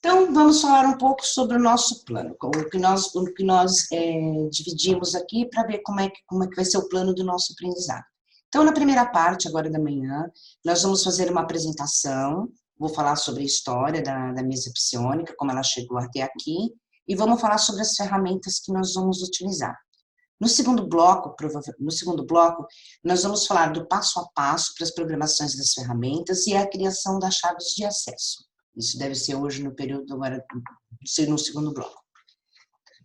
Então, vamos falar um pouco sobre o nosso plano, o que nós dividimos aqui para ver como é que vai ser o plano do nosso aprendizado. Então, na primeira parte, agora da manhã, nós vamos fazer uma apresentação, vou falar sobre a história da mesa psiônica, como ela chegou até aqui, e vamos falar sobre as ferramentas que nós vamos utilizar. No segundo bloco, nós vamos falar do passo a passo para as programações das ferramentas e a criação das chaves de acesso. Isso deve ser hoje no período agora, no segundo bloco.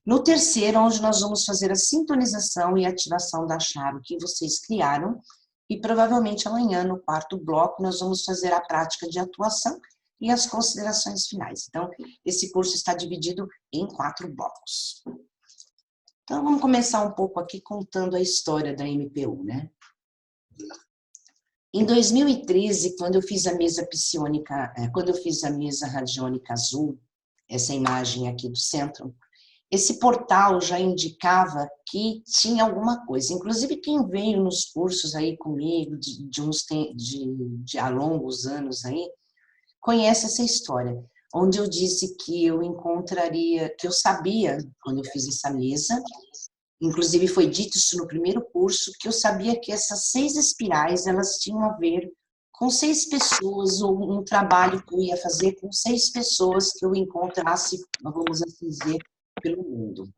No terceiro, onde nós vamos fazer a sintonização e ativação da chave que vocês criaram, e provavelmente amanhã, no quarto bloco, nós vamos fazer a prática de atuação e as considerações finais. Então, esse curso está dividido em 4 blocos. Então, vamos começar um pouco aqui contando a história da MPU, né? Em 2013, quando eu fiz a mesa psiônica, quando eu fiz a mesa radiônica azul, essa imagem aqui do centro, esse portal já indicava que tinha alguma coisa. Inclusive, quem veio nos cursos aí comigo, há longos anos aí, conhece essa história, onde eu disse que eu encontraria, que eu sabia, quando eu fiz essa mesa, inclusive foi dito isso no primeiro curso, que eu sabia que essas 6 espirais, elas tinham a ver com 6 pessoas, ou um trabalho que eu ia fazer com 6 pessoas que eu encontrasse, vamos assim dizer, pelo mundo.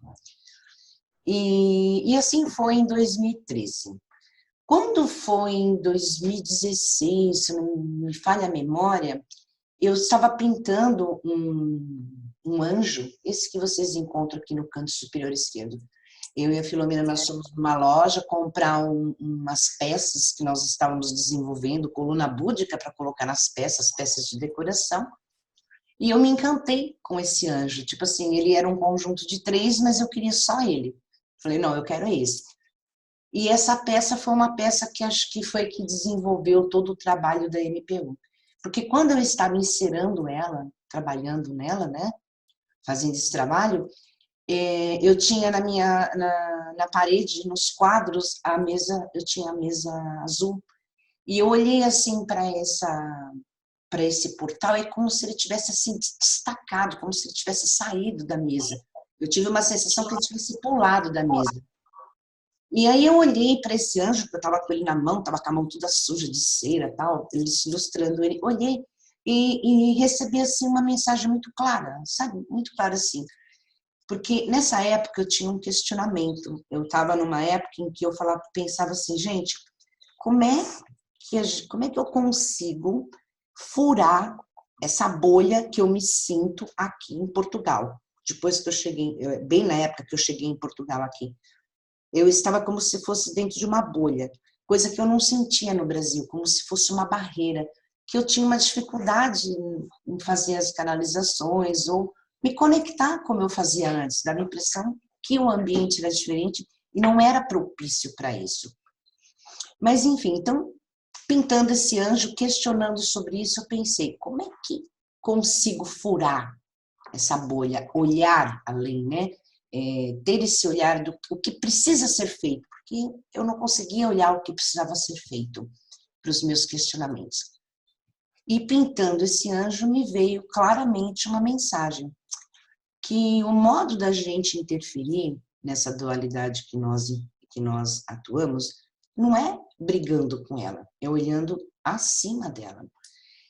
E assim foi em 2013. Quando foi em 2016, se não me falha a memória, eu estava pintando um anjo, esse que vocês encontram aqui no canto superior esquerdo. Eu e a Filomena, nós fomos numa loja comprar umas peças que nós estávamos desenvolvendo, coluna búdica para colocar nas peças de decoração. E eu me encantei com esse anjo. Tipo assim, ele era um conjunto de 3, mas eu queria só ele. Falei, não, eu quero esse. E essa peça foi uma peça que acho que foi que desenvolveu todo o trabalho da MPU. Porque quando eu estava encerando ela, trabalhando nela, né, fazendo esse trabalho, eu tinha na parede, nos quadros, eu tinha a mesa azul. E eu olhei assim para esse portal, é como se ele tivesse assim destacado, como se ele tivesse saído da mesa. Eu tive uma sensação que ele tivesse pulado da mesa. E aí eu olhei para esse anjo, que eu estava com ele na mão, estava com a mão toda suja de cera, tal, ilustrando ele. Olhei e recebi assim uma mensagem muito clara, sabe? Muito clara assim. Porque nessa época eu tinha um questionamento. Eu estava numa época em que eu pensava assim, gente, como é que eu consigo furar essa bolha que eu me sinto aqui em Portugal? Depois que eu cheguei, bem na época que eu cheguei em Portugal aqui, eu estava como se fosse dentro de uma bolha, coisa que eu não sentia no Brasil, como se fosse uma barreira, que eu tinha uma dificuldade em fazer as canalizações ou me conectar como eu fazia antes, dava a impressão que o ambiente era diferente e não era propício para isso. Mas enfim, então, pintando esse anjo, questionando sobre isso, eu pensei, como é que consigo furar essa bolha, olhar além, né? Ter esse olhar do que precisa ser feito, porque eu não conseguia olhar o que precisava ser feito para os meus questionamentos. E pintando esse anjo me veio claramente uma mensagem, que o modo da gente interferir nessa dualidade que nós atuamos não é brigando com ela, é olhando acima dela.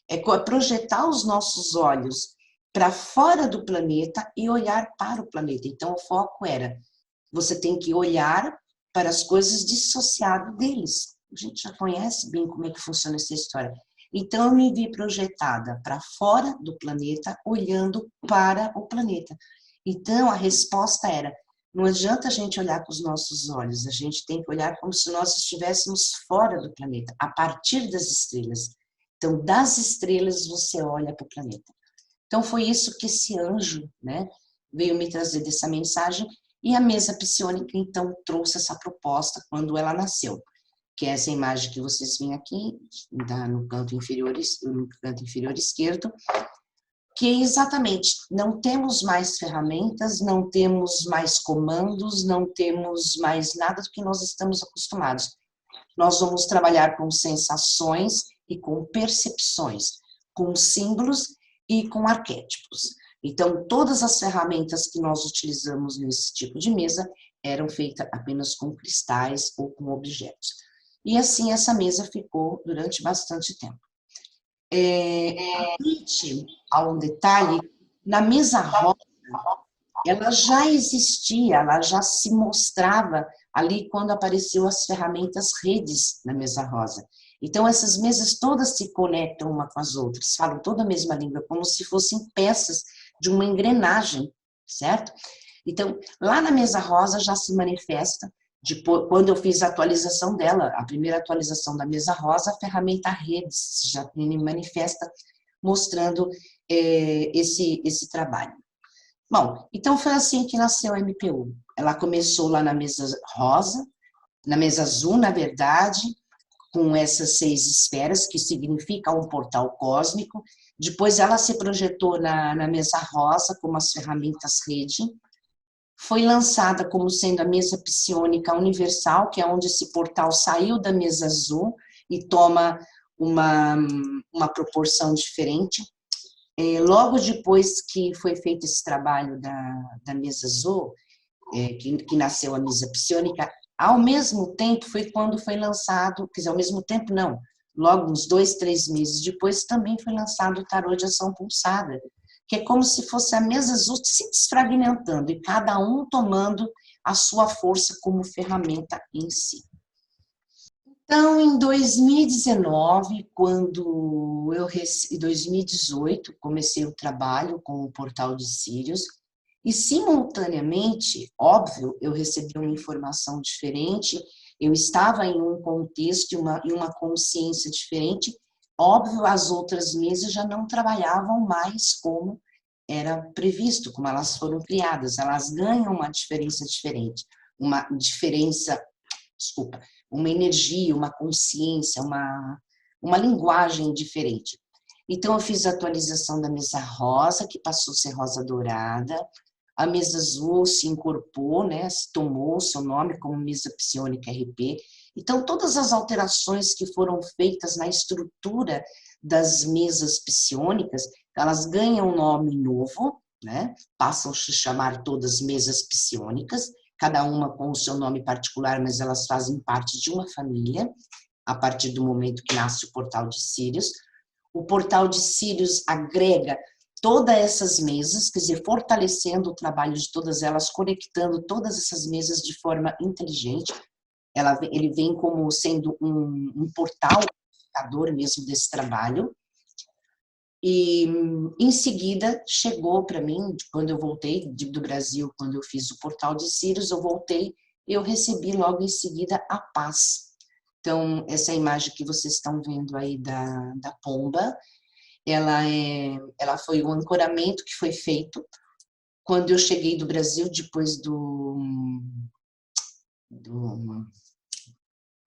É projetar os nossos olhos para fora do planeta e olhar para o planeta. Então, o foco era, você tem que olhar para as coisas dissociado deles. A gente já conhece bem como é que funciona essa história. Então, eu me vi projetada para fora do planeta, olhando para o planeta. Então, a resposta era, não adianta a gente olhar com os nossos olhos, a gente tem que olhar como se nós estivéssemos fora do planeta, a partir das estrelas. Então, das estrelas você olha para o planeta. Então, foi isso que esse anjo, né, veio me trazer dessa mensagem, e a mesa psiônica, então, trouxe essa proposta quando ela nasceu, que é essa imagem que vocês veem aqui, no canto inferior esquerdo, que é exatamente, não temos mais ferramentas, não temos mais comandos, não temos mais nada do que nós estamos acostumados. Nós vamos trabalhar com sensações e com percepções, com símbolos e com arquétipos. Então, todas as ferramentas que nós utilizamos nesse tipo de mesa eram feitas apenas com cristais ou com objetos. E assim essa mesa ficou durante bastante tempo. Apite ao detalhe, na mesa rosa, ela já existia, ela já se mostrava ali quando apareceu as ferramentas redes na mesa rosa. Então, essas mesas todas se conectam uma com as outras, falam toda a mesma língua, como se fossem peças de uma engrenagem, certo? Então, lá na mesa rosa já se manifesta, depois, quando eu fiz a atualização dela, a primeira atualização da mesa rosa, a ferramenta redes já me manifesta mostrando esse trabalho. Bom, então foi assim que nasceu a MPU. Ela começou lá na mesa rosa, na mesa azul, na verdade, com essas 6 esferas, que significa um portal cósmico. Depois ela se projetou na mesa rosa, como as ferramentas rede. Foi lançada como sendo a mesa psiônica universal, que é onde esse portal saiu da mesa azul e toma uma proporção diferente. Logo depois que foi feito esse trabalho da mesa azul, que nasceu a mesa psiônica, ao mesmo tempo foi quando foi lançado, quer dizer, ao mesmo tempo não, logo uns 2, 3 meses depois também foi lançado o tarô de ação pulsada, que é como se fosse a mesa azul se desfragmentando e cada um tomando a sua força como ferramenta em si. Então, em 2019, quando em 2018, comecei o trabalho com o Portal de Sírios, e simultaneamente, óbvio, eu recebi uma informação diferente, eu estava em um contexto e uma consciência diferente, óbvio, as outras mesas já não trabalhavam mais como era previsto, como elas foram criadas, elas ganham uma diferença diferente, uma diferença, desculpa, uma energia, uma consciência, uma linguagem diferente. Então, eu fiz a atualização da mesa rosa, que passou a ser rosa dourada, a mesa azul se incorporou, né, tomou o seu nome como mesa psiônica RP. Então, todas as alterações que foram feitas na estrutura das mesas psiônicas, elas ganham um nome novo, né, passam a se chamar todas mesas psiônicas, cada uma com o seu nome particular, mas elas fazem parte de uma família, a partir do momento que nasce o Portal de Sírios. O Portal de Sírios agrega todas essas mesas, quer dizer, fortalecendo o trabalho de todas elas, conectando todas essas mesas de forma inteligente. Ele vem como sendo um portal, um mesmo desse trabalho. E, em seguida, chegou para mim, quando eu voltei do Brasil, quando eu fiz o Portal de Sírios, eu voltei, eu recebi logo em seguida a paz. Então, essa imagem que vocês estão vendo aí da pomba, ela foi o ancoramento que foi feito quando eu cheguei do Brasil, depois do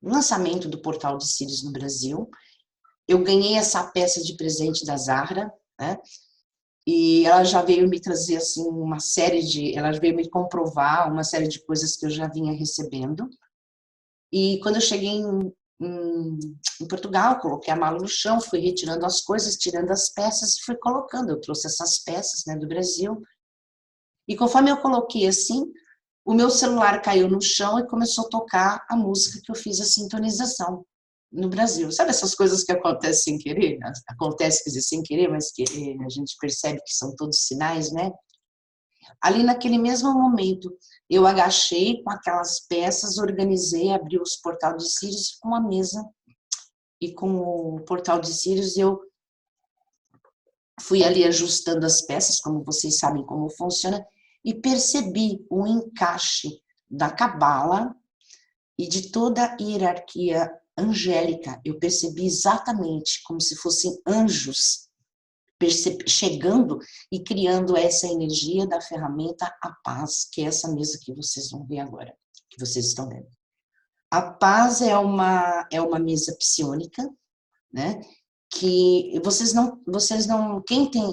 lançamento do Portal de Sírios no Brasil. Eu ganhei essa peça de presente da Zahra, né? E ela já veio me trazer assim ela veio me comprovar uma série de coisas que eu já vinha recebendo. E quando eu cheguei em Portugal, coloquei a mala no chão, fui retirando as coisas, tirando as peças e fui colocando. Eu trouxe essas peças, né, do Brasil. E conforme eu coloquei assim, o meu celular caiu no chão e começou a tocar a música que eu fiz a sintonização no Brasil. Sabe essas coisas que acontecem sem querer? Acontece, quer dizer, sem querer, mas que a gente percebe que são todos sinais, né? Ali naquele mesmo momento, eu agachei com aquelas peças, organizei, abri os portal de Sírios com a mesa e com o portal de Sírios eu fui ali ajustando as peças, como vocês sabem como funciona, e percebi o encaixe da cabala e de toda a hierarquia angélica. Eu percebi exatamente como se fossem anjos chegando e criando essa energia da ferramenta A Paz, que é essa mesa que vocês vão ver agora, que vocês estão vendo. A Paz é uma mesa psiônica, né? Que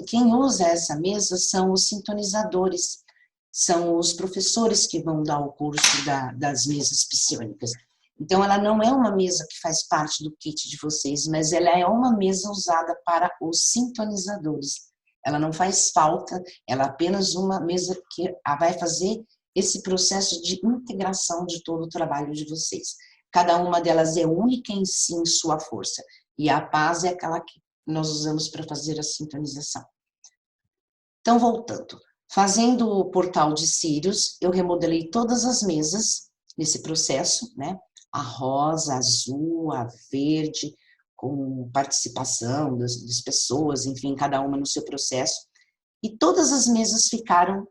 quem usa essa mesa são os sintonizadores, são os professores que vão dar o curso das mesas psiônicas. Então, ela não é uma mesa que faz parte do kit de vocês, mas ela é uma mesa usada para os sintonizadores. ela não faz falta, ela é apenas uma mesa que vai fazer esse processo de integração de todo o trabalho de vocês. Cada uma delas é única em si, em sua força. E a paz é aquela que nós usamos para fazer a sintonização. Então, voltando. Fazendo o portal de Sírios, eu remodelei todas as mesas nesse processo, né? A rosa, a azul, a verde, com participação das pessoas, enfim, cada uma no seu processo. E todas as mesas ficaram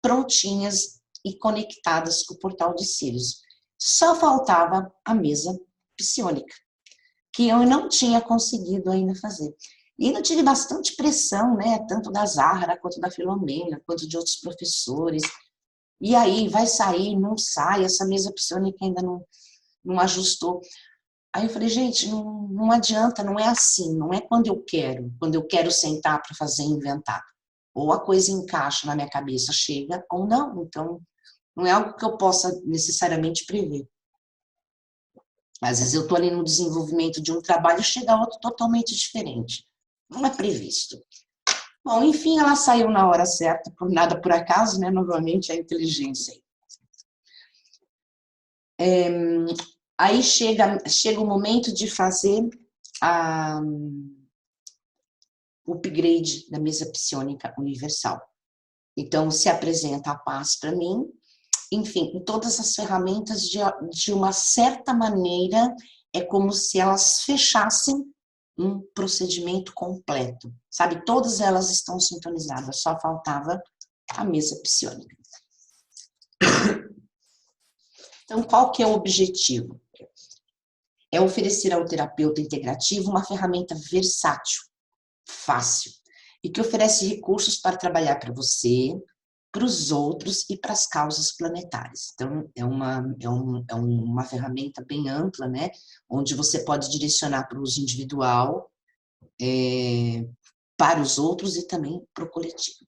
prontinhas e conectadas com o portal de Sírios. Só faltava a mesa psiônica, que eu não tinha conseguido ainda fazer. E ainda tive bastante pressão, né, tanto da Zahra, quanto da Filomena, quanto de outros professores. E aí, vai sair, não sai, essa mesa psiônica ainda não ajustou. Aí eu falei, gente, não adianta, não é assim, não é quando eu quero sentar para fazer inventar. Ou a coisa encaixa na minha cabeça, chega, ou não. Então, não é algo que eu possa necessariamente prever. Às vezes eu estou ali no desenvolvimento de um trabalho e chega outro totalmente diferente. Não é previsto. Bom, enfim, ela saiu na hora certa, por nada por acaso, né? Novamente a inteligência. Aí chega o momento de fazer o upgrade da mesa psiônica universal. Então, se apresenta a paz para mim, enfim, todas as ferramentas, de uma certa maneira, é como se elas fechassem um procedimento completo, sabe? Todas elas estão sintonizadas, só faltava a mesa psiônica. Então, qual que é o objetivo? É oferecer ao terapeuta integrativo uma ferramenta versátil, fácil, e que oferece recursos para trabalhar para você, para os outros e para as causas planetárias. Então, é uma ferramenta bem ampla, né? Onde você pode direcionar para o uso individual, para os outros e também para o coletivo.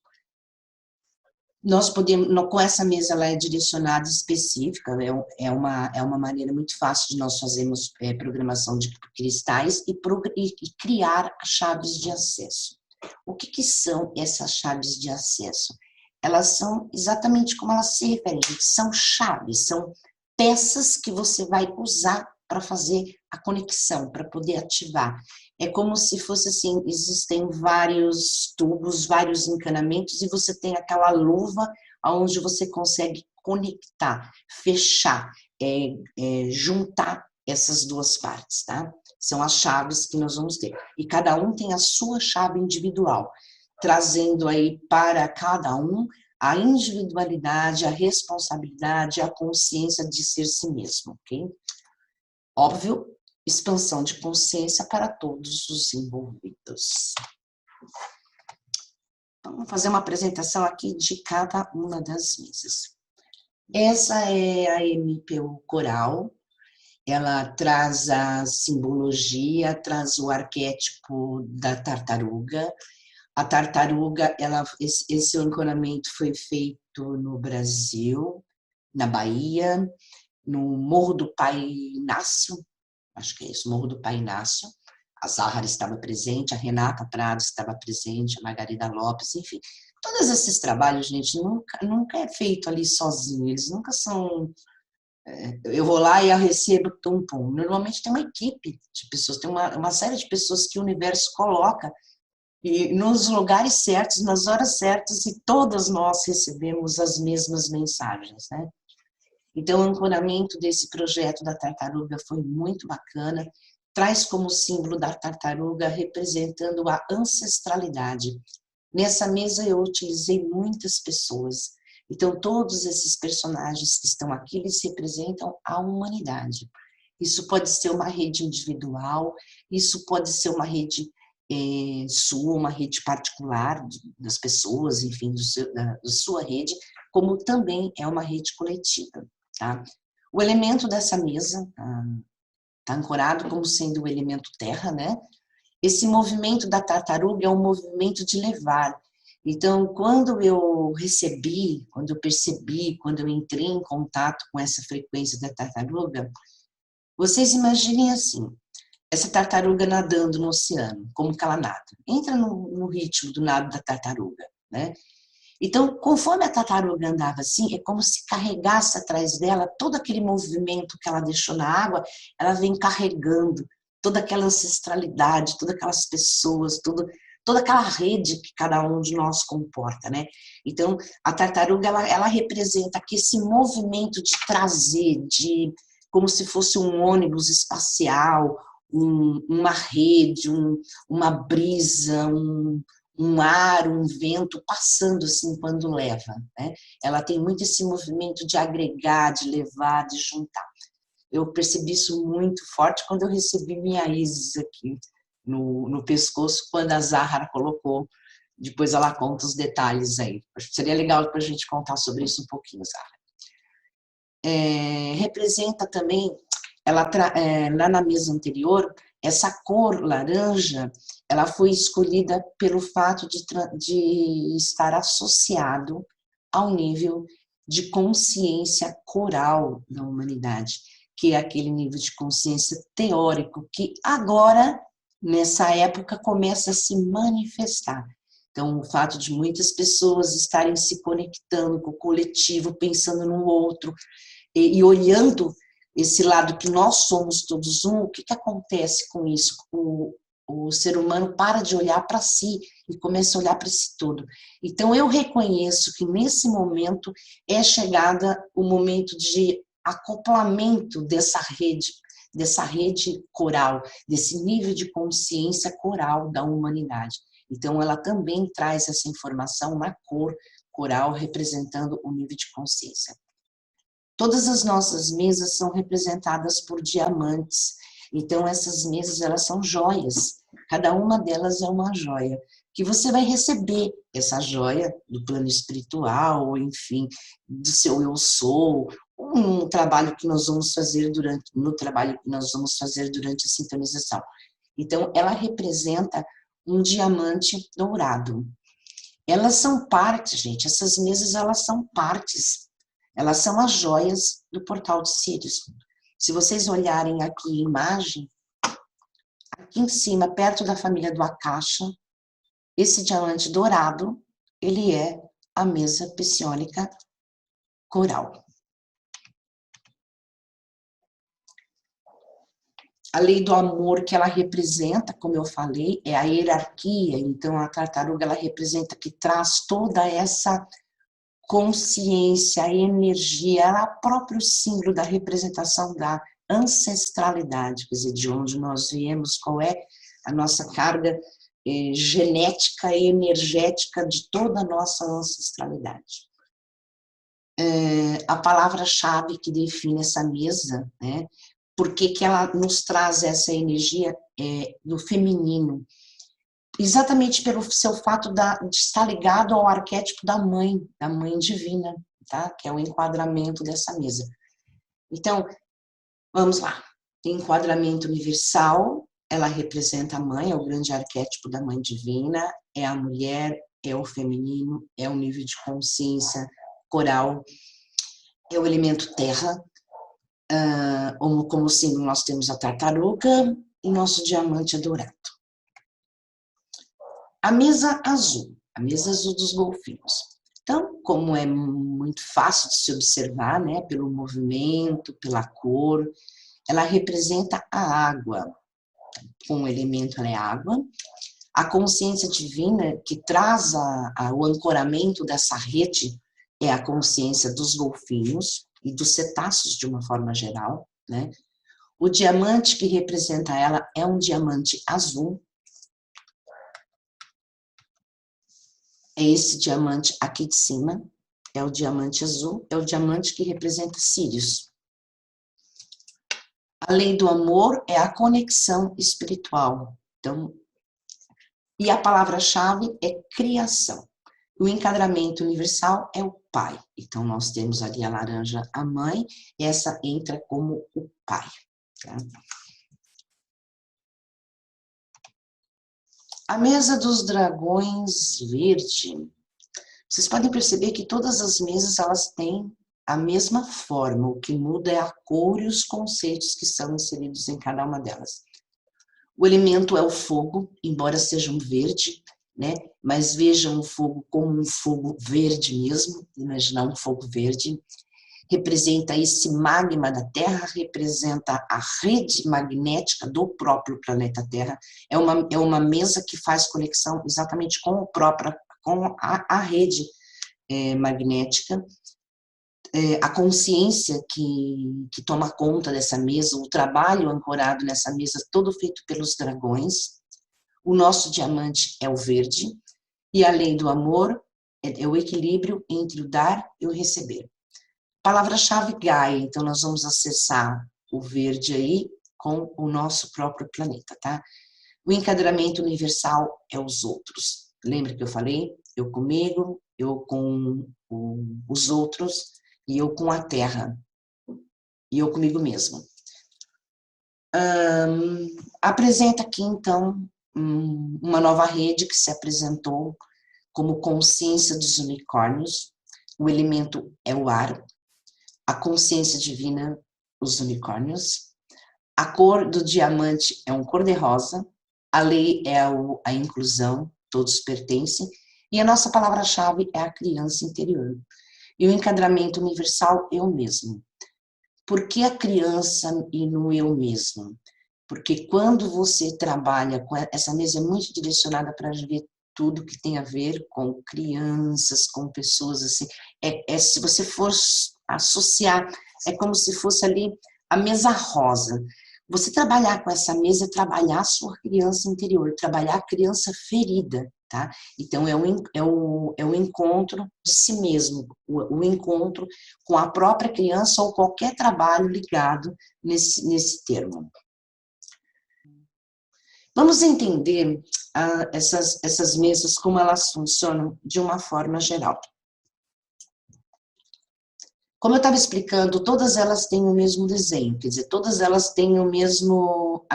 Nós podemos, com essa mesa, ela é direcionada específica, é uma maneira muito fácil de nós fazermos programação de cristais e criar chaves de acesso. O que são essas chaves de acesso? Elas são exatamente como elas se referem, são chaves, são peças que você vai usar para fazer a conexão, para poder ativar. É como se fosse assim, existem vários tubos, vários encanamentos, e você tem aquela luva onde você consegue conectar, fechar, juntar essas duas partes, tá? São as chaves que nós vamos ter. E cada um tem a sua chave individual, trazendo aí para cada um a individualidade, a responsabilidade, a consciência de ser si mesmo, ok? Óbvio, expansão de consciência para todos os envolvidos. Vamos fazer uma apresentação aqui de cada uma das mesas. Essa é a MPU Coral. Ela traz a simbologia, traz o arquétipo da tartaruga. A tartaruga, esse ancoramento foi feito no Brasil, na Bahia, no Morro do Pai Inácio, acho que é isso, Morro do Pai Inácio. A Zahra estava presente, a Renata Prado estava presente, a Margarida Lopes, enfim. Todos esses trabalhos, gente, nunca é feito ali sozinho, eles nunca são... eu vou lá e eu recebo tum-pum. Normalmente tem uma equipe de pessoas, tem uma série de pessoas que o universo coloca e nos lugares certos, nas horas certas, e todas nós recebemos as mesmas mensagens, né? Então, o ancoramento desse projeto da tartaruga foi muito bacana, traz como símbolo da tartaruga representando a ancestralidade. Nessa mesa eu utilizei muitas pessoas, então todos esses personagens que estão aqui, eles representam a humanidade. Isso pode ser uma rede individual, isso pode ser uma rede sua, uma rede particular das pessoas, enfim, da sua rede, como também é uma rede coletiva. Tá? O elemento dessa mesa está ancorado como sendo o elemento terra, né? Esse movimento da tartaruga é um movimento de levar. Então, quando eu recebi, quando eu percebi, quando eu entrei em contato com essa frequência da tartaruga, vocês imaginem assim, essa tartaruga nadando no oceano, como que ela nada? Entra no ritmo do nado da tartaruga, né? Então, conforme a tartaruga andava assim, é como se carregasse atrás dela todo aquele movimento que ela deixou na água, ela vem carregando toda aquela ancestralidade, todas aquelas pessoas, toda aquela rede que cada um de nós comporta, né? Então, a tartaruga, ela representa aqui esse movimento de trazer, como se fosse um ônibus espacial, uma rede, uma brisa, um ar, um vento passando assim quando leva, né? Ela tem muito esse movimento de agregar, de levar, de juntar. Eu percebi isso muito forte quando eu recebi minha Isis aqui no pescoço, quando a Zahara colocou. Depois ela conta os detalhes aí. Acho que seria legal para a gente contar sobre isso um pouquinho, Zahara. Representa também, lá na mesa anterior, essa cor laranja, ela foi escolhida pelo fato de estar associado ao nível de consciência coral da humanidade, que é aquele nível de consciência teórico que agora, nessa época, começa a se manifestar. Então, o fato de muitas pessoas estarem se conectando com o coletivo, pensando no outro, e olhando esse lado que nós somos todos um, o que acontece com isso? O ser humano para de olhar para si e começa a olhar para si todo. Então, eu reconheço que nesse momento é chegada o momento de acoplamento dessa rede coral, desse nível de consciência coral da humanidade. Então, ela também traz essa informação na cor coral, representando o nível de consciência. Todas as nossas mesas são representadas por diamantes. Então, essas mesas, elas são joias. Cada uma delas é uma joia. Que você vai receber essa joia do plano espiritual, ou enfim, do seu eu sou, no trabalho que nós vamos fazer durante a sintonização. Então, ela representa um diamante dourado. Elas são partes, gente. Essas mesas, elas são partes. Elas são as joias do portal de Sírius. Se vocês olharem aqui a imagem, aqui em cima, perto da família do Akasha, esse diamante dourado, ele é a mesa psiônica coral. A lei do amor que ela representa, como eu falei, é a hierarquia. Então, a tartaruga, ela representa que traz toda essa consciência, energia, ela é o próprio símbolo da representação da ancestralidade, quer dizer, de onde nós viemos, qual é a nossa carga genética e energética de toda a nossa ancestralidade. A palavra-chave que define essa mesa, né, por que ela nos traz essa energia do feminino, exatamente pelo seu fato de estar ligado ao arquétipo da mãe divina, tá? Que é o enquadramento dessa mesa. Então, vamos lá. Enquadramento universal, ela representa a mãe, é o grande arquétipo da mãe divina, é a mulher, é o feminino, é o nível de consciência coral, é o elemento terra, como símbolo nós temos a tartaruga e nosso diamante dourado. A mesa azul dos golfinhos. Então, como é muito fácil de se observar, né, pelo movimento, pela cor, ela representa a água. Com o elemento ela é água. A consciência divina que traz o ancoramento dessa rede é a consciência dos golfinhos e dos cetáceos de uma forma geral, né? O diamante que representa ela é um diamante azul. É esse diamante aqui de cima, é o diamante azul, é o diamante que representa Sírius. A lei do amor é a conexão espiritual. Então, e a palavra-chave é criação. O enquadramento universal é o pai. Então, nós temos ali a laranja, a mãe, essa entra como o pai. Tá? A mesa dos dragões verde. Vocês podem perceber que todas as mesas elas têm a mesma forma, o que muda é a cor e os conceitos que são inseridos em cada uma delas. O elemento é o fogo, embora seja um verde, né? Mas vejam o fogo como um fogo verde mesmo, imaginar um fogo verde. Representa esse magma da Terra, representa a rede magnética do próprio planeta Terra. É uma mesa que faz conexão exatamente com a rede magnética. A consciência que toma conta dessa mesa, o trabalho ancorado nessa mesa, todo feito pelos dragões. O nosso diamante é o verde, e a lei do amor é o equilíbrio entre o dar e o receber. Palavra-chave Gaia, então nós vamos acessar o verde aí com o nosso próprio planeta, tá? O enquadramento universal é os outros. Lembra que eu falei? Eu comigo, eu com os outros, e eu com a Terra, e eu comigo mesmo. Apresenta aqui, então, uma nova rede que se apresentou como consciência dos unicórnios. O elemento é o ar, a consciência divina, os unicórnios. A cor do diamante é um cor-de-rosa, a lei é a inclusão, todos pertencem, e a nossa palavra-chave é a criança interior. E o enquadramento universal, eu mesmo. Por que a criança e no eu mesmo? Porque quando você trabalha com essa mesa é muito direcionada para ver tudo que tem a ver com crianças, com pessoas assim. Se você for associar, é como se fosse ali a mesa rosa. Você trabalhar com essa mesa é trabalhar a sua criança interior, trabalhar a criança ferida, tá? Então, é o encontro de si mesmo, o encontro com a própria criança ou qualquer trabalho ligado nesse termo. Vamos entender essas mesas, como elas funcionam de uma forma geral. Como eu estava explicando, todas elas têm o mesmo desenho, quer dizer, todas elas têm a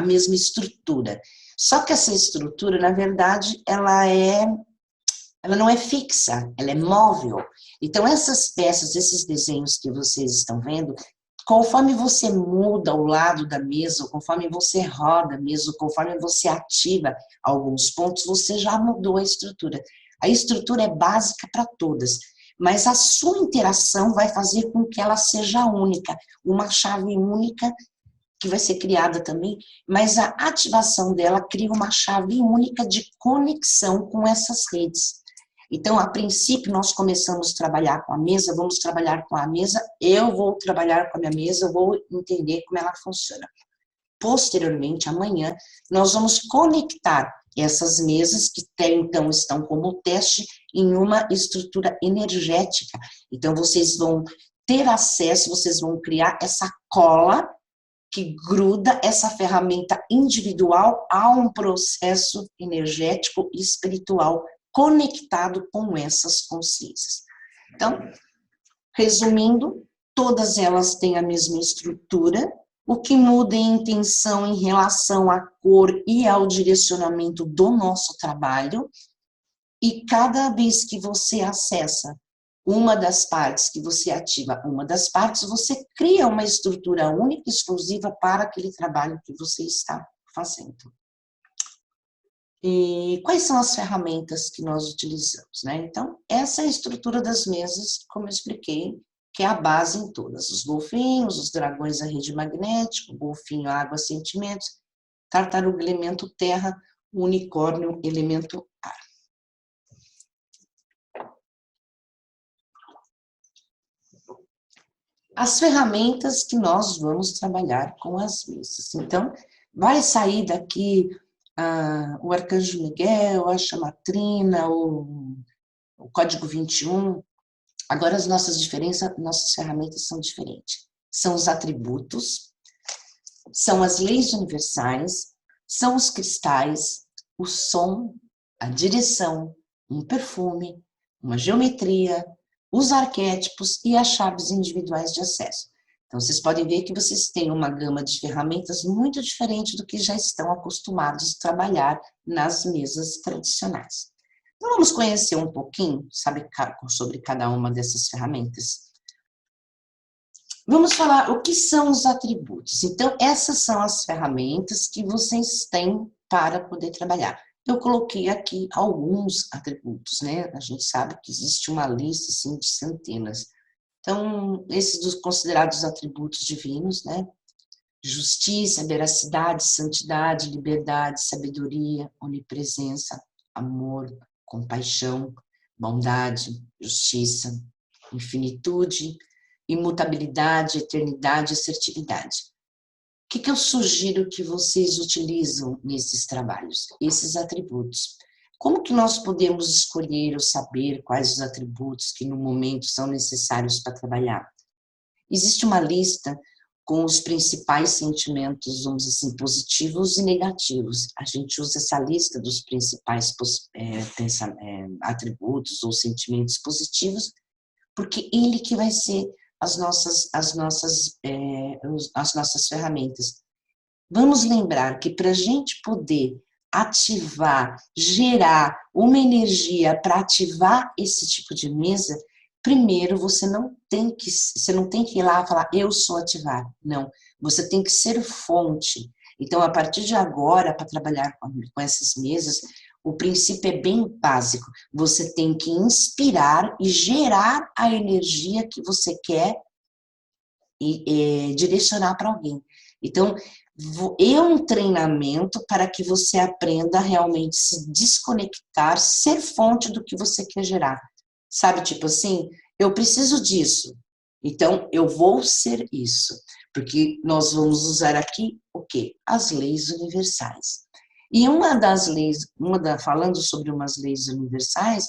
mesma estrutura. Só que essa estrutura, na verdade, ela não é fixa, ela é móvel. Então, essas peças, esses desenhos que vocês estão vendo, conforme você muda o lado da mesa, conforme você roda a mesa, conforme você ativa alguns pontos, você já mudou a estrutura. A estrutura é básica para todas, mas a sua interação vai fazer com que ela seja única, uma chave única que vai ser criada também, mas a ativação dela cria uma chave única de conexão com essas redes. Então, a princípio, nós começamos a trabalhar com a mesa, vamos trabalhar com a mesa, eu vou trabalhar com a minha mesa, eu vou entender como ela funciona. Posteriormente, amanhã, nós vamos conectar essas mesas que até então estão como teste em uma estrutura energética. Então, vocês vão ter acesso, vocês vão criar essa cola que gruda essa ferramenta individual a um processo energético e espiritual conectado com essas consciências. Então, resumindo, todas elas têm a mesma estrutura, o que muda em intenção em relação à cor e ao direcionamento do nosso trabalho, e cada vez que você acessa uma das partes, que você ativa uma das partes, você cria uma estrutura única e exclusiva para aquele trabalho que você está fazendo. E quais são as ferramentas que nós utilizamos, né? Então, essa é a estrutura das mesas, como eu expliquei, que é a base em todas. Os golfinhos, os dragões, a rede magnética, o golfinho, água, sentimentos, tartaruga, elemento terra, unicórnio, elemento ar. As ferramentas que nós vamos trabalhar com as mesas. Então, vai sair daqui o Arcanjo Miguel, a Chamatrina, o Código 21. Agora, as nossas ferramentas são diferentes. São os atributos, são as leis universais, são os cristais, o som, a direção, um perfume, uma geometria, os arquétipos e as chaves individuais de acesso. Então, vocês podem ver que vocês têm uma gama de ferramentas muito diferente do que já estão acostumados a trabalhar nas mesas tradicionais. Então, vamos conhecer um pouquinho, sabe, sobre cada uma dessas ferramentas. Vamos falar o que são os atributos. Então, essas são as ferramentas que vocês têm para poder trabalhar. Eu coloquei aqui alguns atributos, né? A gente sabe que existe uma lista, assim, de centenas. Então, esses dos considerados atributos divinos, né? Justiça, veracidade, santidade, liberdade, sabedoria, onipresença, amor, compaixão, bondade, justiça, infinitude, imutabilidade, eternidade, assertividade. O que eu sugiro que vocês utilizam nesses trabalhos? Esses atributos. Como que nós podemos escolher ou saber quais os atributos que no momento são necessários para trabalhar? Existe uma lista com os principais sentimentos, vamos dizer assim, positivos e negativos. A gente usa essa lista dos principais atributos ou sentimentos positivos, porque ele que vai ser as nossas ferramentas. Vamos lembrar que para a gente poder ativar, gerar uma energia para ativar esse tipo de mesa, primeiro você não tem que ir lá e falar, eu sou ativar. Não, você tem que ser fonte. Então, a partir de agora, para trabalhar com essas mesas, o princípio é bem básico. Você tem que inspirar e gerar a energia que você quer e direcionar para alguém. Então, é um treinamento para que você aprenda a realmente se desconectar, ser fonte do que você quer gerar. Sabe, tipo assim, eu preciso disso, então eu vou ser isso. Porque nós vamos usar aqui o quê? As leis universais. E uma das leis, falando sobre umas leis universais,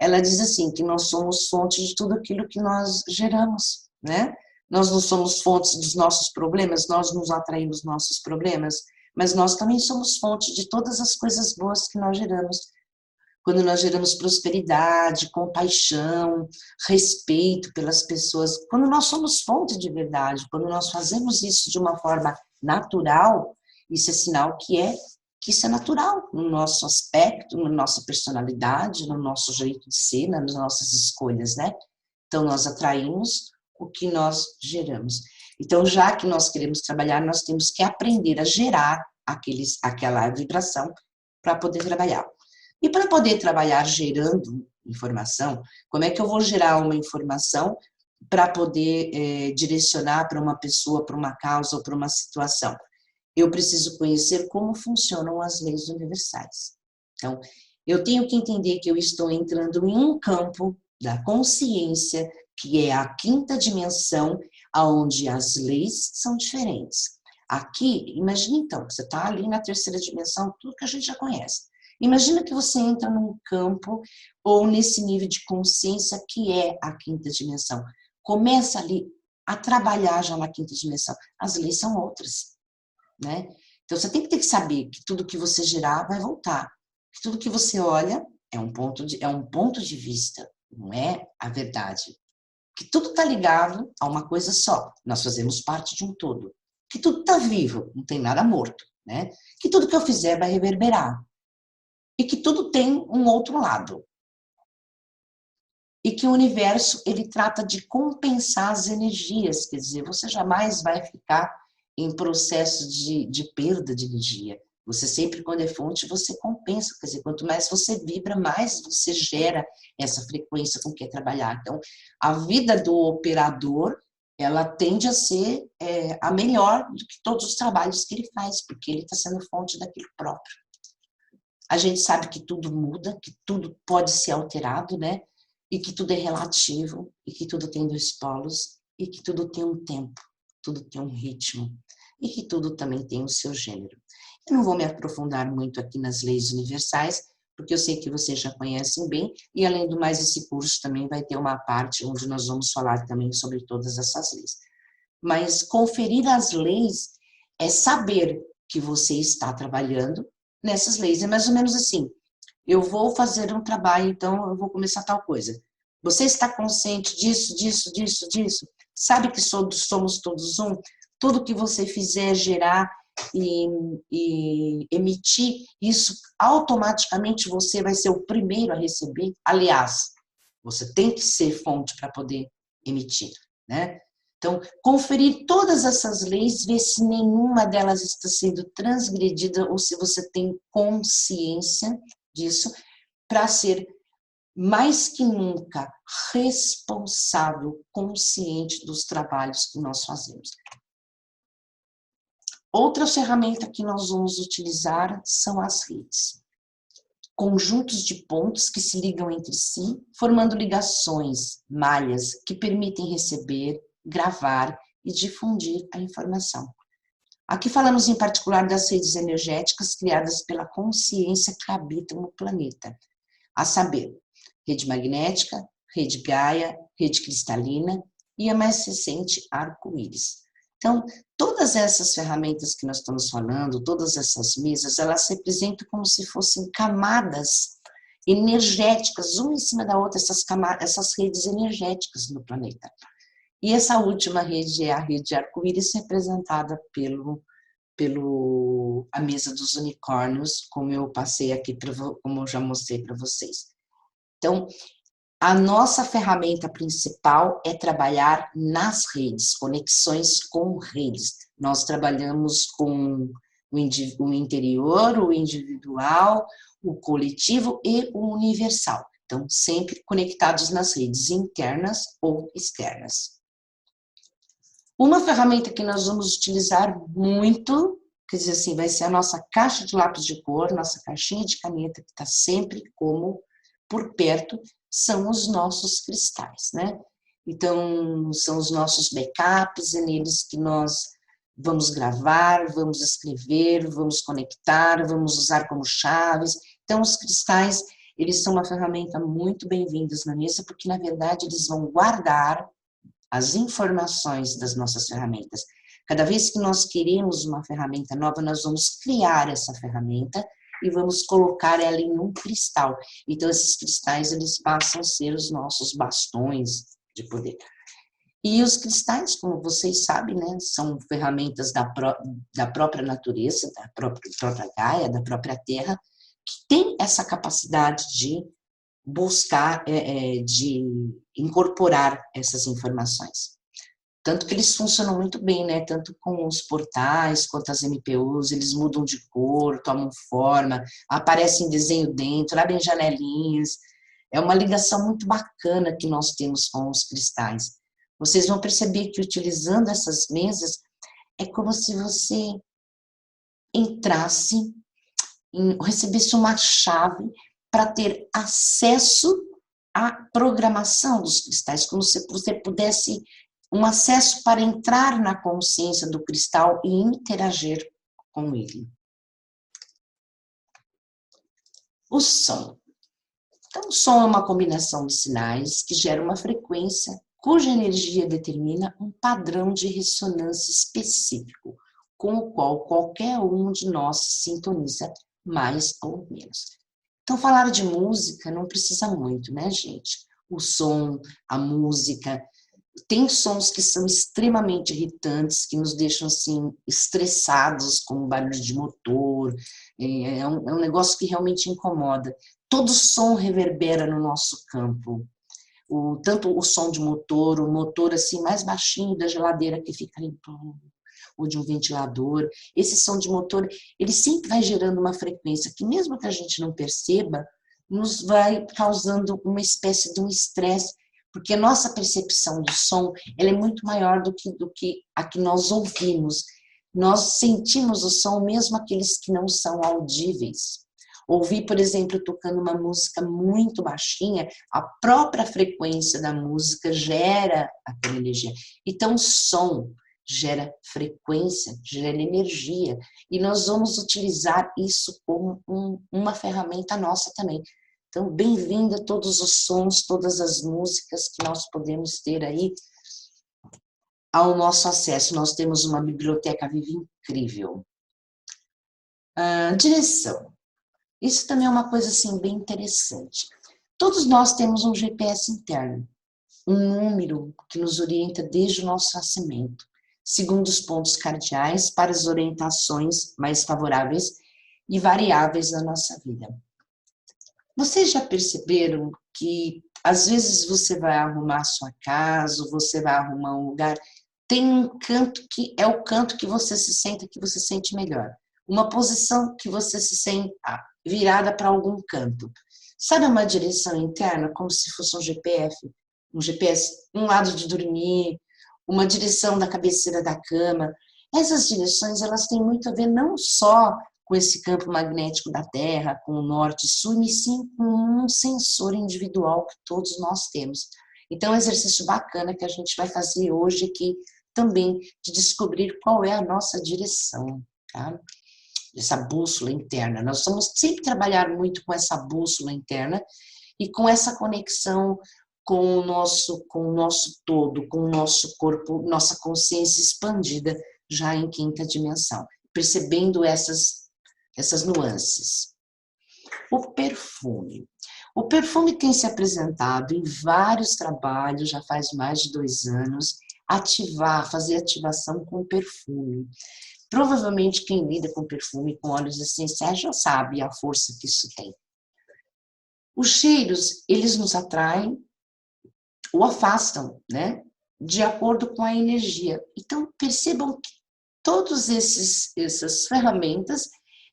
ela diz assim, que nós somos fonte de tudo aquilo que nós geramos, né? Nós não somos fontes dos nossos problemas, nós nos atraímos nossos problemas, mas nós também somos fonte de todas as coisas boas que nós geramos. Quando nós geramos prosperidade, compaixão, respeito pelas pessoas, quando nós somos fonte de verdade, quando nós fazemos isso de uma forma natural, isso é sinal que isso é natural no nosso aspecto, na nossa personalidade, no nosso jeito de ser, nas nossas escolhas, né? Então, nós atraímos o que nós geramos. Então, já que nós queremos trabalhar, nós temos que aprender a gerar aquela vibração para poder trabalhar. E para poder trabalhar gerando informação, como é que eu vou gerar uma informação para poder direcionar para uma pessoa, para uma causa ou para uma situação? Eu preciso conhecer como funcionam as leis universais. Então, eu tenho que entender que eu estou entrando em um campo da consciência, que é a quinta dimensão, onde as leis são diferentes. Aqui, imagina então, você está ali na terceira dimensão, tudo que a gente já conhece. Imagina que você entra num campo ou nesse nível de consciência que é a quinta dimensão. Começa ali a trabalhar já na quinta dimensão. As leis são outras, né? Então você tem que saber que tudo que você gerar vai voltar. Que tudo que você olha é um ponto de vista, não é a verdade. Que tudo está ligado a uma coisa só. Nós fazemos parte de um todo. Que tudo está vivo, não tem nada morto, né? Que tudo que eu fizer vai reverberar. E que tudo tem um outro lado. E que o universo, ele trata de compensar as energias, quer dizer, você jamais vai ficar em processo de perda de energia. Você sempre, quando é fonte, você compensa, quer dizer, quanto mais você vibra, mais você gera essa frequência com que é trabalhar. Então, a vida do operador, ela tende a ser a melhor do que todos os trabalhos que ele faz, porque ele está sendo fonte daquilo próprio. A gente sabe que tudo muda, que tudo pode ser alterado, né? E que tudo é relativo, e que tudo tem dois polos, e que tudo tem um tempo, tudo tem um ritmo, e que tudo também tem o seu gênero. Eu não vou me aprofundar muito aqui nas leis universais, porque eu sei que vocês já conhecem bem, e além do mais, esse curso também vai ter uma parte onde nós vamos falar também sobre todas essas leis. Mas conferir as leis é saber que você está trabalhando nessas leis. É mais ou menos assim, eu vou fazer um trabalho, então eu vou começar tal coisa. Você está consciente disso, disso, disso, disso? Sabe que somos todos um? Tudo que você fizer gerar e emitir, isso automaticamente você vai ser o primeiro a receber. Aliás, você tem que ser fonte para poder emitir, né? Então, conferir todas essas leis, ver se nenhuma delas está sendo transgredida ou se você tem consciência disso, para ser mais que nunca responsável, consciente dos trabalhos que nós fazemos. Outra ferramenta que nós vamos utilizar são as redes. Conjuntos de pontos que se ligam entre si, formando ligações, malhas, que permitem receber, gravar e difundir a informação. Aqui falamos em particular das redes energéticas criadas pela consciência que habita no planeta, a saber, rede magnética, rede Gaia, rede cristalina e a mais recente, arco-íris. Então, todas essas ferramentas que nós estamos falando, todas essas mesas, elas se representam como se fossem camadas energéticas, uma em cima da outra, essas redes energéticas no planeta. E essa última rede é a rede arco-íris, representada a mesa dos unicórnios, como eu passei aqui, como eu já mostrei para vocês. Então, a nossa ferramenta principal é trabalhar nas redes, conexões com redes. Nós trabalhamos com o interior, o individual, o coletivo e o universal. Então, sempre conectados nas redes internas ou externas. Uma ferramenta que nós vamos utilizar muito, quer dizer assim, vai ser a nossa caixa de lápis de cor, nossa caixinha de caneta, que está sempre como por perto, são os nossos cristais, né? Então, são os nossos backups, é neles que nós vamos gravar, vamos escrever, vamos conectar, vamos usar como chaves. Então, os cristais, eles são uma ferramenta muito bem-vindas na mesa, porque, na verdade, eles vão guardar as informações das nossas ferramentas. Cada vez que nós queremos uma ferramenta nova, nós vamos criar essa ferramenta e vamos colocar ela em um cristal. Então, esses cristais, eles passam a ser os nossos bastões de poder. E os cristais, como vocês sabem, né, são ferramentas da própria natureza, da própria Gaia, da própria Terra, que tem essa capacidade de buscar, de incorporar essas informações. Tanto que eles funcionam muito bem, né? Tanto com os portais, quanto as MPUs, eles mudam de cor, tomam forma, aparecem desenho dentro, abrem janelinhas. É uma ligação muito bacana que nós temos com os cristais. Vocês vão perceber que utilizando essas mesas, é como se você entrasse, recebesse uma chave para ter acesso à programação dos cristais, como se você pudesse um acesso para entrar na consciência do cristal e interagir com ele. O som. Então, o som é uma combinação de sinais que gera uma frequência cuja energia determina um padrão de ressonância específico, com o qual qualquer um de nós se sintoniza mais ou menos. Então, falar de música não precisa muito, né, gente? O som, a música. Tem sons que são extremamente irritantes, que nos deixam assim estressados, como barulho de motor, é um negócio que realmente incomoda. Todo som reverbera no nosso campo, tanto o som de motor, o motor assim mais baixinho da geladeira que fica ali, ou de um ventilador. Esse som de motor, ele sempre vai gerando uma frequência que mesmo que a gente não perceba, nos vai causando uma espécie de um estresse, porque a nossa percepção do som, ela é muito maior do que a que nós ouvimos. Nós sentimos o som, mesmo aqueles que não são audíveis. Ouvir, por exemplo, tocando uma música muito baixinha, a própria frequência da música gera aquela energia. Então, o som gera frequência, gera energia, e nós vamos utilizar isso como uma ferramenta nossa também. Então, bem-vindo a todos os sons, todas as músicas que nós podemos ter aí ao nosso acesso. Nós temos uma biblioteca viva incrível. Direção. Isso também é uma coisa assim, bem interessante. Todos nós temos um GPS interno, um número que nos orienta desde o nosso nascimento, segundo os pontos cardeais para as orientações mais favoráveis e variáveis da nossa vida. Vocês já perceberam que às vezes você vai arrumar a sua casa, ou você vai arrumar um lugar, tem um canto que é o canto que você se senta, que você sente melhor. Uma posição que você se sente virada para algum canto. Sabe uma direção interna, como se fosse um GPS, um lado de dormir, uma direção da cabeceira da cama. Essas direções, elas têm muito a ver não só com esse campo magnético da Terra, com o norte e sul, mas sim com um sensor individual que todos nós temos. Então, é um exercício bacana que a gente vai fazer hoje aqui também, de descobrir qual é a nossa direção, tá? Essa bússola interna. Nós vamos sempre trabalhar muito com essa bússola interna e com essa conexão com o nosso todo, com o nosso corpo, nossa consciência expandida já em quinta dimensão, percebendo essas nuances. O perfume. O perfume tem se apresentado em vários trabalhos, já faz mais de 2 anos, fazer ativação com perfume. Provavelmente quem lida com perfume, com óleos essenciais, já sabe a força que isso tem. Os cheiros, eles nos atraem ou afastam, né? De acordo com a energia. Então, percebam que todas essas ferramentas,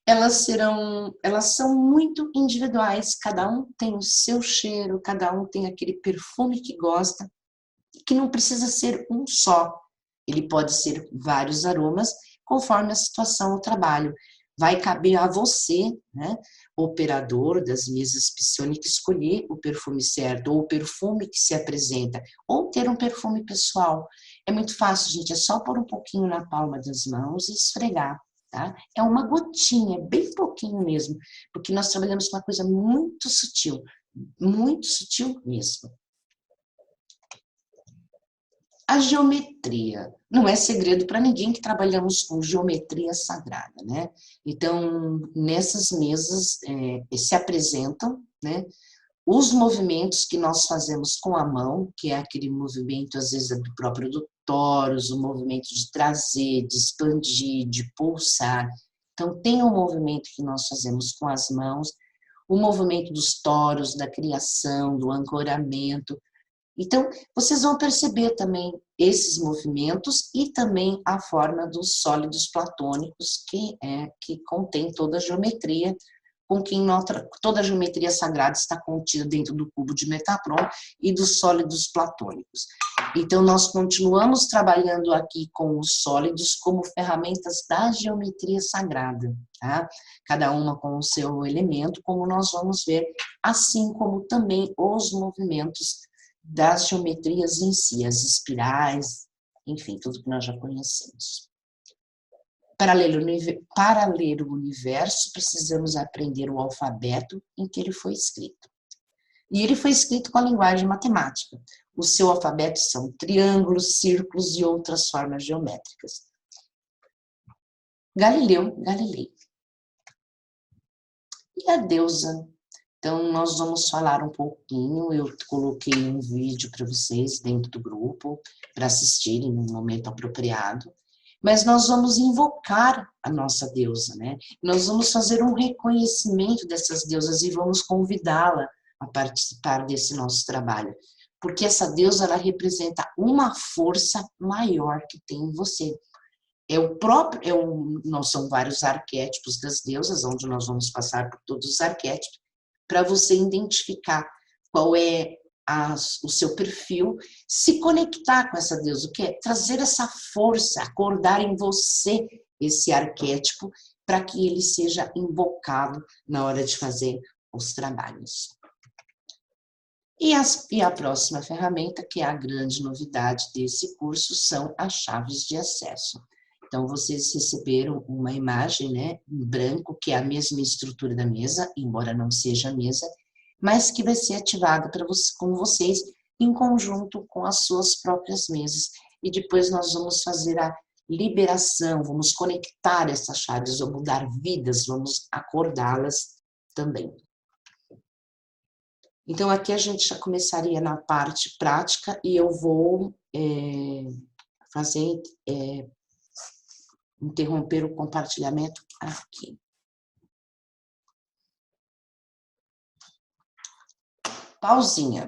elas são muito individuais, cada um tem o seu cheiro, cada um tem aquele perfume que gosta, que não precisa ser um só. Ele pode ser vários aromas, conforme a situação, o trabalho. Vai caber a você, né, operador das mesas psionic, escolher o perfume certo, ou o perfume que se apresenta, ou ter um perfume pessoal. É muito fácil, gente, é só pôr um pouquinho na palma das mãos e esfregar, tá? É uma gotinha, bem pouquinho mesmo, porque nós trabalhamos com uma coisa muito sutil mesmo. A geometria. Não é segredo para ninguém que trabalhamos com geometria sagrada, né? Então, nessas mesas se apresentam, né, os movimentos que nós fazemos com a mão, que é aquele movimento, às vezes, do próprio do tórax, o movimento de trazer, de expandir, de pulsar. Então, tem um movimento que nós fazemos com as mãos, o movimento dos toros, da criação, do ancoramento. Então, vocês vão perceber também esses movimentos e também a forma dos sólidos platônicos, que contém toda a geometria, toda a geometria sagrada está contida dentro do cubo de Metatron e dos sólidos platônicos. Então, nós continuamos trabalhando aqui com os sólidos como ferramentas da geometria sagrada, tá? Cada uma com o seu elemento, como nós vamos ver, assim como também os movimentos das geometrias em si, as espirais, enfim, tudo que nós já conhecemos. Para ler o universo, precisamos aprender o alfabeto em que ele foi escrito. E ele foi escrito com a linguagem matemática. O seu alfabeto são triângulos, círculos e outras formas geométricas. Galileu Galilei. E a deusa? Então, nós vamos falar um pouquinho, eu coloquei um vídeo para vocês dentro do grupo, para assistirem no momento apropriado, mas nós vamos invocar a nossa deusa, né? Nós vamos fazer um reconhecimento dessas deusas e vamos convidá-la a participar desse nosso trabalho, porque essa deusa, ela representa uma força maior que tem em você. Nós são vários arquétipos das deusas, onde nós vamos passar por todos os arquétipos, para você identificar qual é o seu perfil, se conectar com essa deusa, o que é? Trazer essa força, acordar em você esse arquétipo, para que ele seja invocado na hora de fazer os trabalhos. E a próxima ferramenta, que é a grande novidade desse curso, são as chaves de acesso. Então, vocês receberam uma imagem, né, em branco, que é a mesma estrutura da mesa, embora não seja a mesa, mas que vai ser ativada com vocês em conjunto com as suas próprias mesas. E depois nós vamos fazer a liberação, vamos conectar essas chaves, vamos dar vidas, vamos acordá-las também. Então, aqui a gente já começaria na parte prática e eu vou interromper o compartilhamento aqui. Pausinha.